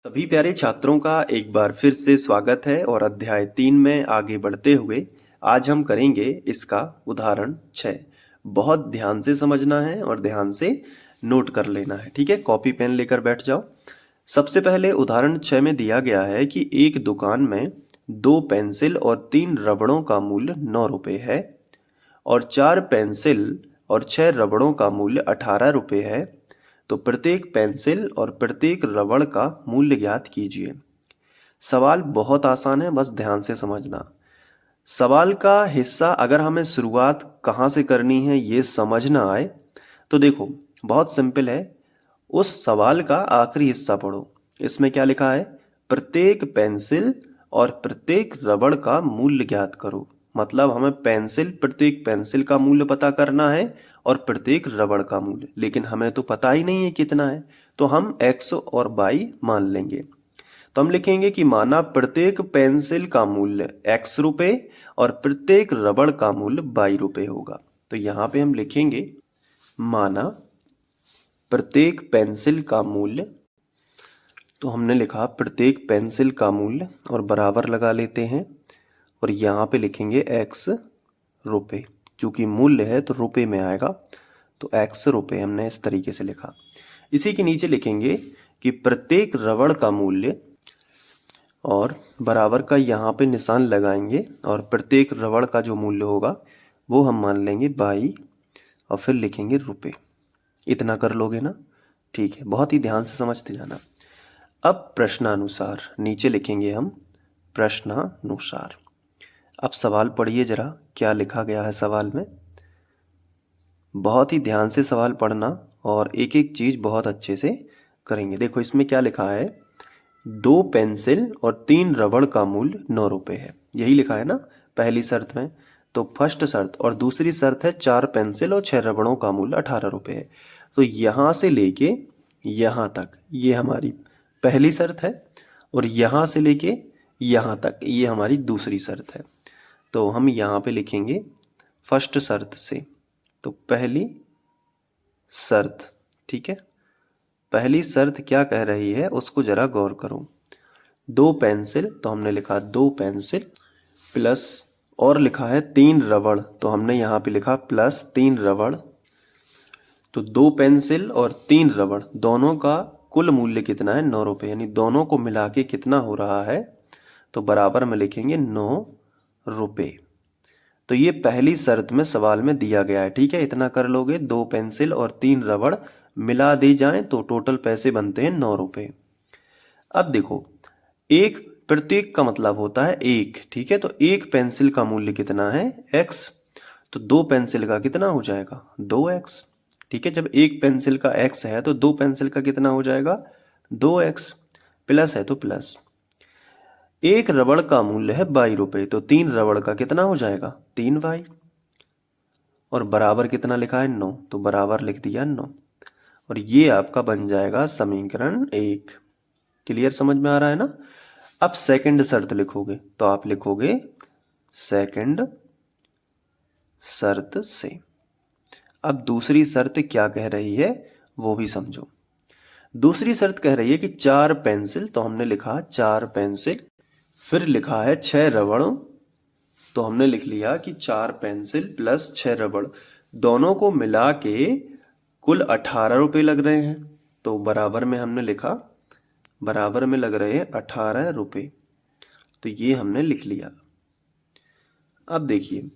सभी प्यारे छात्रों का एक बार फिर से स्वागत है और अध्याय 3 में आगे बढ़ते हुए आज हम करेंगे इसका उदाहरण 6। बहुत ध्यान से समझना है और ध्यान से नोट कर लेना है। ठीक है, कॉपी पेन लेकर बैठ जाओ। सबसे पहले उदाहरण 6 में दिया गया है कि एक दुकान में 2 पेंसिल और 3 रबड़ों का मूल्य 9 रुपये है और 4 पेंसिल और 6 रबड़ों का मूल्य 18 रुपये है। तो प्रत्येक पेंसिल और प्रत्येक रबड़ का मूल्य ज्ञात कीजिए। सवाल बहुत आसान है, बस ध्यान से समझना। सवाल का हिस्सा अगर हमें शुरुआत कहाँ से करनी है ये समझना आए तो देखो बहुत सिंपल है। उस सवाल का आखिरी हिस्सा पढ़ो। इसमें क्या लिखा है? प्रत्येक पेंसिल और प्रत्येक रबड़ का मूल्य ज्ञात करो। मतलब हमें प्रत्येक पेंसिल का मूल्य पता करना है और प्रत्येक रबड़ का मूल्य, लेकिन हमें तो पता ही नहीं है कितना है, तो हम x और y मान लेंगे। तो हम लिखेंगे कि माना प्रत्येक पेंसिल का मूल्य x रुपये और प्रत्येक रबड़ का मूल्य y रुपये होगा। तो यहाँ पे हम लिखेंगे माना प्रत्येक पेंसिल का मूल्य, तो हमने लिखा प्रत्येक पेंसिल का मूल्य और बराबर लगा लेते हैं और यहाँ पे लिखेंगे x रुपये, क्योंकि मूल्य है तो रुपये में आएगा, तो x रुपये हमने इस तरीके से लिखा। इसी के नीचे लिखेंगे कि प्रत्येक रबड़ का मूल्य और बराबर का यहाँ पे निशान लगाएंगे और प्रत्येक रबड़ का जो मूल्य होगा वो हम मान लेंगे 22 और फिर लिखेंगे रुपये। इतना कर लोगे ना? ठीक है, बहुत ही ध्यान से समझते जाना। अब प्रश्नानुसार नीचे लिखेंगे हम प्रश्नानुसार। अब सवाल पढ़िए जरा, क्या लिखा गया है सवाल में। बहुत ही ध्यान से सवाल पढ़ना और एक एक चीज़ बहुत अच्छे से करेंगे। देखो इसमें क्या लिखा है, 2 पेंसिल और 3 रबड़ का मूल्य 9 रुपये है, यही लिखा है ना पहली शर्त में। तो फर्स्ट शर्त और दूसरी शर्त है 4 पेंसिल और 6 रबड़ों का मूल्य 18 रुपये है। तो यहाँ से लेके यहाँ तक ये हमारी पहली शर्त है और यहाँ से लेके यहाँ तक ये हमारी दूसरी शर्त है। तो हम यहाँ पे लिखेंगे फर्स्ट शर्त से, तो पहली शर्त। ठीक है, पहली शर्त क्या कह रही है उसको जरा गौर करो। 2 पेंसिल, तो हमने लिखा 2 पेंसिल प्लस और लिखा है 3 रबड़, तो हमने यहाँ पे लिखा प्लस 3 रबड़। तो 2 पेंसिल और 3 रबड़ दोनों का कुल मूल्य कितना है? 9 रुपये, यानी दोनों को मिला के कितना हो रहा है? तो बराबर में लिखेंगे 9 रुपये। तो ये पहली शर्त में सवाल में दिया गया है। ठीक है, इतना कर लोगे। 2 पेंसिल और 3 रबड़ मिला दी जाएं तो टोटल पैसे बनते हैं 9 रुपये। अब देखो, एक प्रत्येक का मतलब होता है एक। ठीक है, तो एक पेंसिल का मूल्य कितना है? x। तो 2 पेंसिल का कितना हो जाएगा? 2x। ठीक है, जब एक पेंसिल का x है तो 2 पेंसिल का कितना हो जाएगा? 2x। प्लस है तो प्लस। एक रबड़ का मूल्य है 22 रुपये, तो 3 रबड़ का कितना हो जाएगा? 3y। और बराबर कितना लिखा है? 9, तो बराबर लिख दिया 9 और ये आपका बन जाएगा समीकरण 1। क्लियर, समझ में आ रहा है ना? अब सेकंड शर्त लिखोगे तो आप लिखोगे सेकंड शर्त से। अब दूसरी शर्त क्या कह रही है वो भी समझो। दूसरी शर्त कह रही है कि 4 पेंसिल, तो हमने लिखा 4 पेंसिल, फिर लिखा है 6 रबड़, तो हमने लिख लिया कि 4 पेंसिल प्लस 6 रबड़ दोनों को मिला के कुल 18 रुपये लग रहे हैं। तो बराबर में हमने लिखा, बराबर में लग रहे हैं 18 रुपये, तो ये हमने लिख लिया। अब देखिए,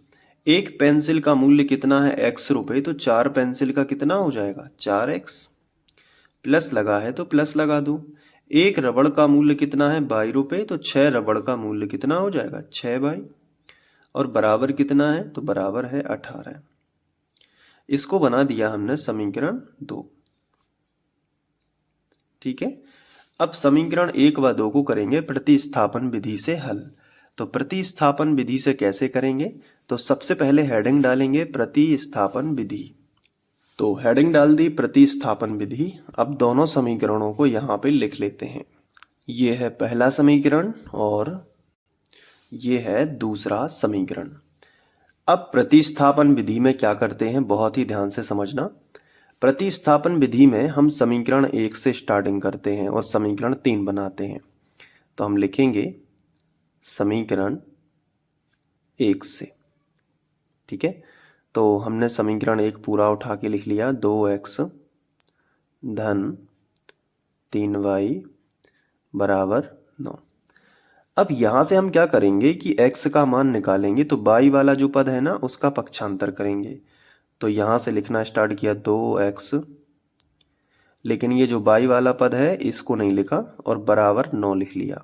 एक पेंसिल का मूल्य कितना है? x रुपये, तो 4 पेंसिल का कितना हो जाएगा? 4x। प्लस लगा है तो प्लस लगा दो। एक रबड़ का मूल्य कितना है? 22 रुपये, तो 6 रबड़ का मूल्य कितना हो जाएगा? 6y। और बराबर कितना है? तो बराबर है 18। इसको बना दिया हमने समीकरण 2। ठीक है, अब समीकरण 1 व 2 को करेंगे प्रतिस्थापन विधि से हल। तो प्रतिस्थापन विधि से कैसे करेंगे? तो सबसे पहले हेडिंग डालेंगे प्रतिस्थापन विधि। तो हेडिंग डाल दी प्रतिस्थापन विधि। अब दोनों समीकरणों को यहाँ पे लिख लेते हैं। ये है पहला समीकरण और ये है दूसरा समीकरण। अब प्रतिस्थापन विधि में क्या करते हैं, बहुत ही ध्यान से समझना। प्रतिस्थापन विधि में हम समीकरण 1 से स्टार्टिंग करते हैं और समीकरण 3 बनाते हैं। तो हम लिखेंगे समीकरण 1 से, ठीक है। तो हमने समीकरण 1 पूरा उठा के लिख लिया, 2x धन 3y बराबर 9। अब यहाँ से हम क्या करेंगे कि x का मान निकालेंगे, तो y वाला जो पद है ना उसका पक्षांतर करेंगे। तो यहाँ से लिखना स्टार्ट किया 2x, लेकिन ये जो y वाला पद है इसको नहीं लिखा और बराबर 9 लिख लिया।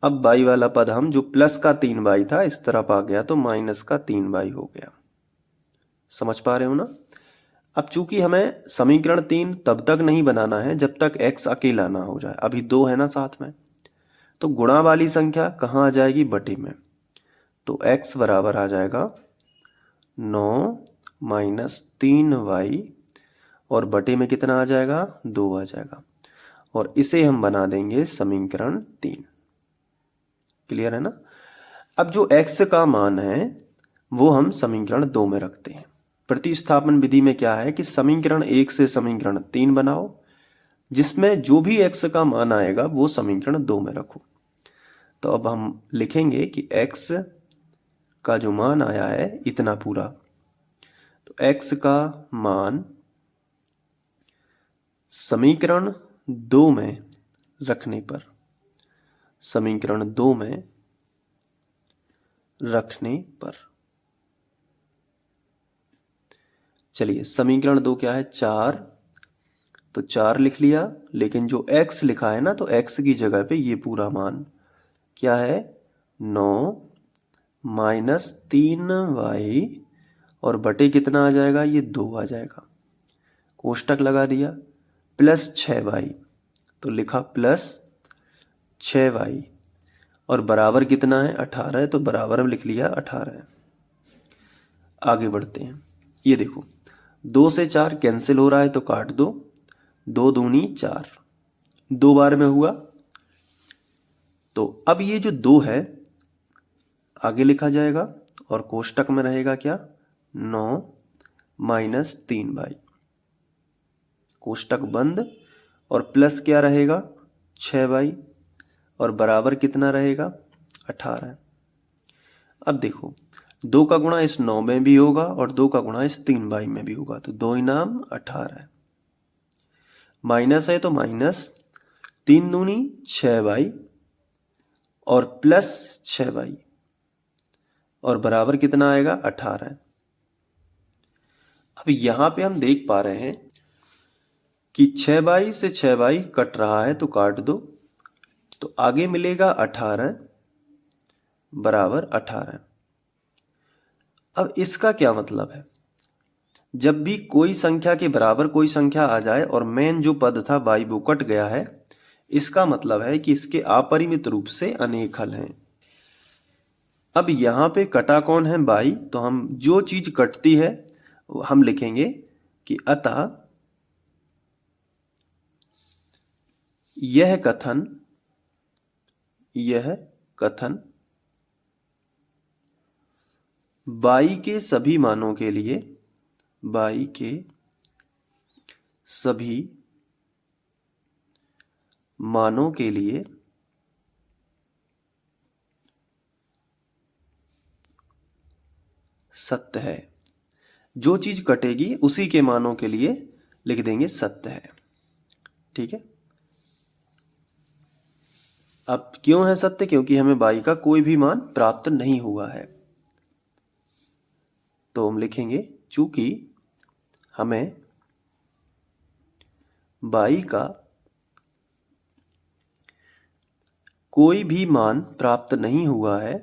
अब y वाला पद हम जो प्लस का 3y था इस तरफ आ गया तो माइनस का 3y हो गया। समझ पा रहे हो ना। अब चूंकि हमें समीकरण 3 तब तक नहीं बनाना है जब तक x अकेला ना हो जाए, अभी 2 है ना साथ में, तो गुणा वाली संख्या कहाँ आ जाएगी, बटे में। तो x बराबर आ जाएगा 9 माइनस 3y और बटे में कितना आ जाएगा, 2 आ जाएगा। और इसे हम बना देंगे समीकरण 3। क्लियर है ना। अब जो x का मान है वो हम समीकरण 2 में रखते हैं। प्रतिस्थापन विधि में क्या है कि समीकरण 1 से समीकरण 3 बनाओ, जिसमें जो भी x का मान आएगा वो समीकरण 2 में रखो। तो अब हम लिखेंगे कि x का जो मान आया है इतना पूरा, तो x का मान समीकरण 2 में रखने पर, समीकरण 2 में रखने पर, चलिए समीकरण 2 क्या है, 4, तो 4 लिख लिया। लेकिन जो x लिखा है ना, तो x की जगह पे ये पूरा मान क्या है, 9 माइनस 3y और बटे कितना आ जाएगा, ये 2 आ जाएगा। कोष्टक लगा दिया, प्लस 6y, तो लिखा प्लस 6y और बराबर कितना है, 18 है, तो बराबर में लिख लिया 18 है। आगे बढ़ते हैं। ये देखो 2 से 4 कैंसिल हो रहा है तो काट दो, 2 दूनी 4, 2 बार में हुआ। तो अब ये जो 2 है आगे लिखा जाएगा और कोष्टक में रहेगा क्या, 9 माइनस 3y, कोष्टक बंद, और प्लस क्या रहेगा, 6y और बराबर कितना रहेगा, 18। अब देखो 2 का गुणा इस 9 में भी होगा और 2 का गुणा इस 3y में भी होगा, तो 2 इनाम 18। माइनस है तो माइनस, 3 दूनी 6y और प्लस 6y और बराबर कितना आएगा, 18। अब यहाँ पे हम देख पा रहे हैं कि 6y से 6y कट रहा है तो काट दो, तो आगे मिलेगा 18 बराबर 18। अब इसका क्या मतलब है, जब भी कोई संख्या के बराबर कोई संख्या आ जाए और मेन जो पद था y वो कट गया है, इसका मतलब है कि इसके अपरिमित रूप से अनेक हल हैं। अब यहाँ पे कटा कौन है, y, तो हम जो चीज कटती है हम लिखेंगे कि अतः यह कथन y के सभी मानों के लिए, y के सभी मानों के लिए सत्य है। जो चीज कटेगी उसी के मानों के लिए लिख देंगे सत्य है। ठीक है। अब क्यों है सत्य, क्योंकि हमें y का कोई भी मान प्राप्त नहीं हुआ है। तो हम लिखेंगे चूंकि हमें y का कोई भी मान प्राप्त नहीं हुआ है,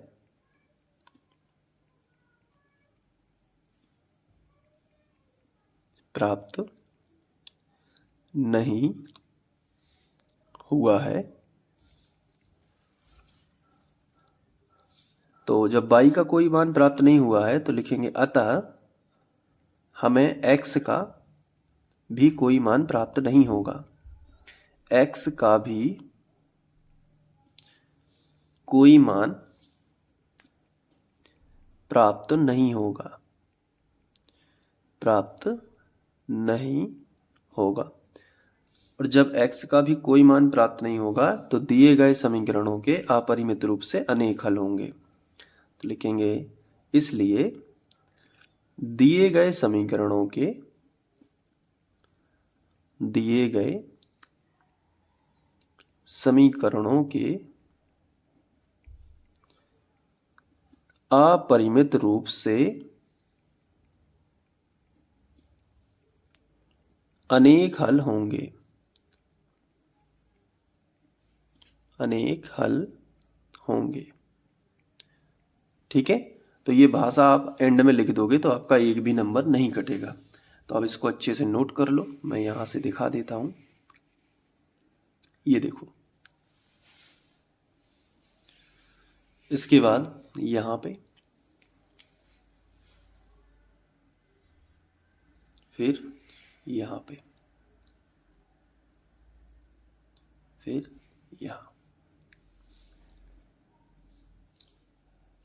प्राप्त नहीं हुआ है, तो जब y का कोई मान प्राप्त नहीं हुआ है तो लिखेंगे अतः हमें x का भी कोई मान प्राप्त नहीं होगा, x का भी कोई मान प्राप्त नहीं होगा, प्राप्त नहीं होगा। और जब x का भी कोई मान प्राप्त नहीं होगा तो दिए गए समीकरणों के अपरिमित रूप से अनेक हल होंगे। तो लिखेंगे इसलिए दिए गए समीकरणों के अपरिमित रूप से अनेक हल होंगे। ठीक है, तो ये भाषा आप एंड में लिख दोगे तो आपका एक भी नंबर नहीं कटेगा। तो अब इसको अच्छे से नोट कर लो, मैं यहाँ से दिखा देता हूँ। ये देखो, इसके बाद यहाँ पे, फिर यहाँ पे, फिर यहाँ।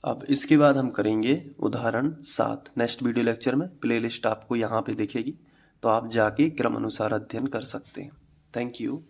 अब इसके बाद हम करेंगे उदाहरण 7 नेक्स्ट वीडियो लेक्चर में। प्लेलिस्ट आपको यहाँ पे दिखेगी, तो आप जाके क्रम अनुसार अध्ययन कर सकते हैं। Thank you.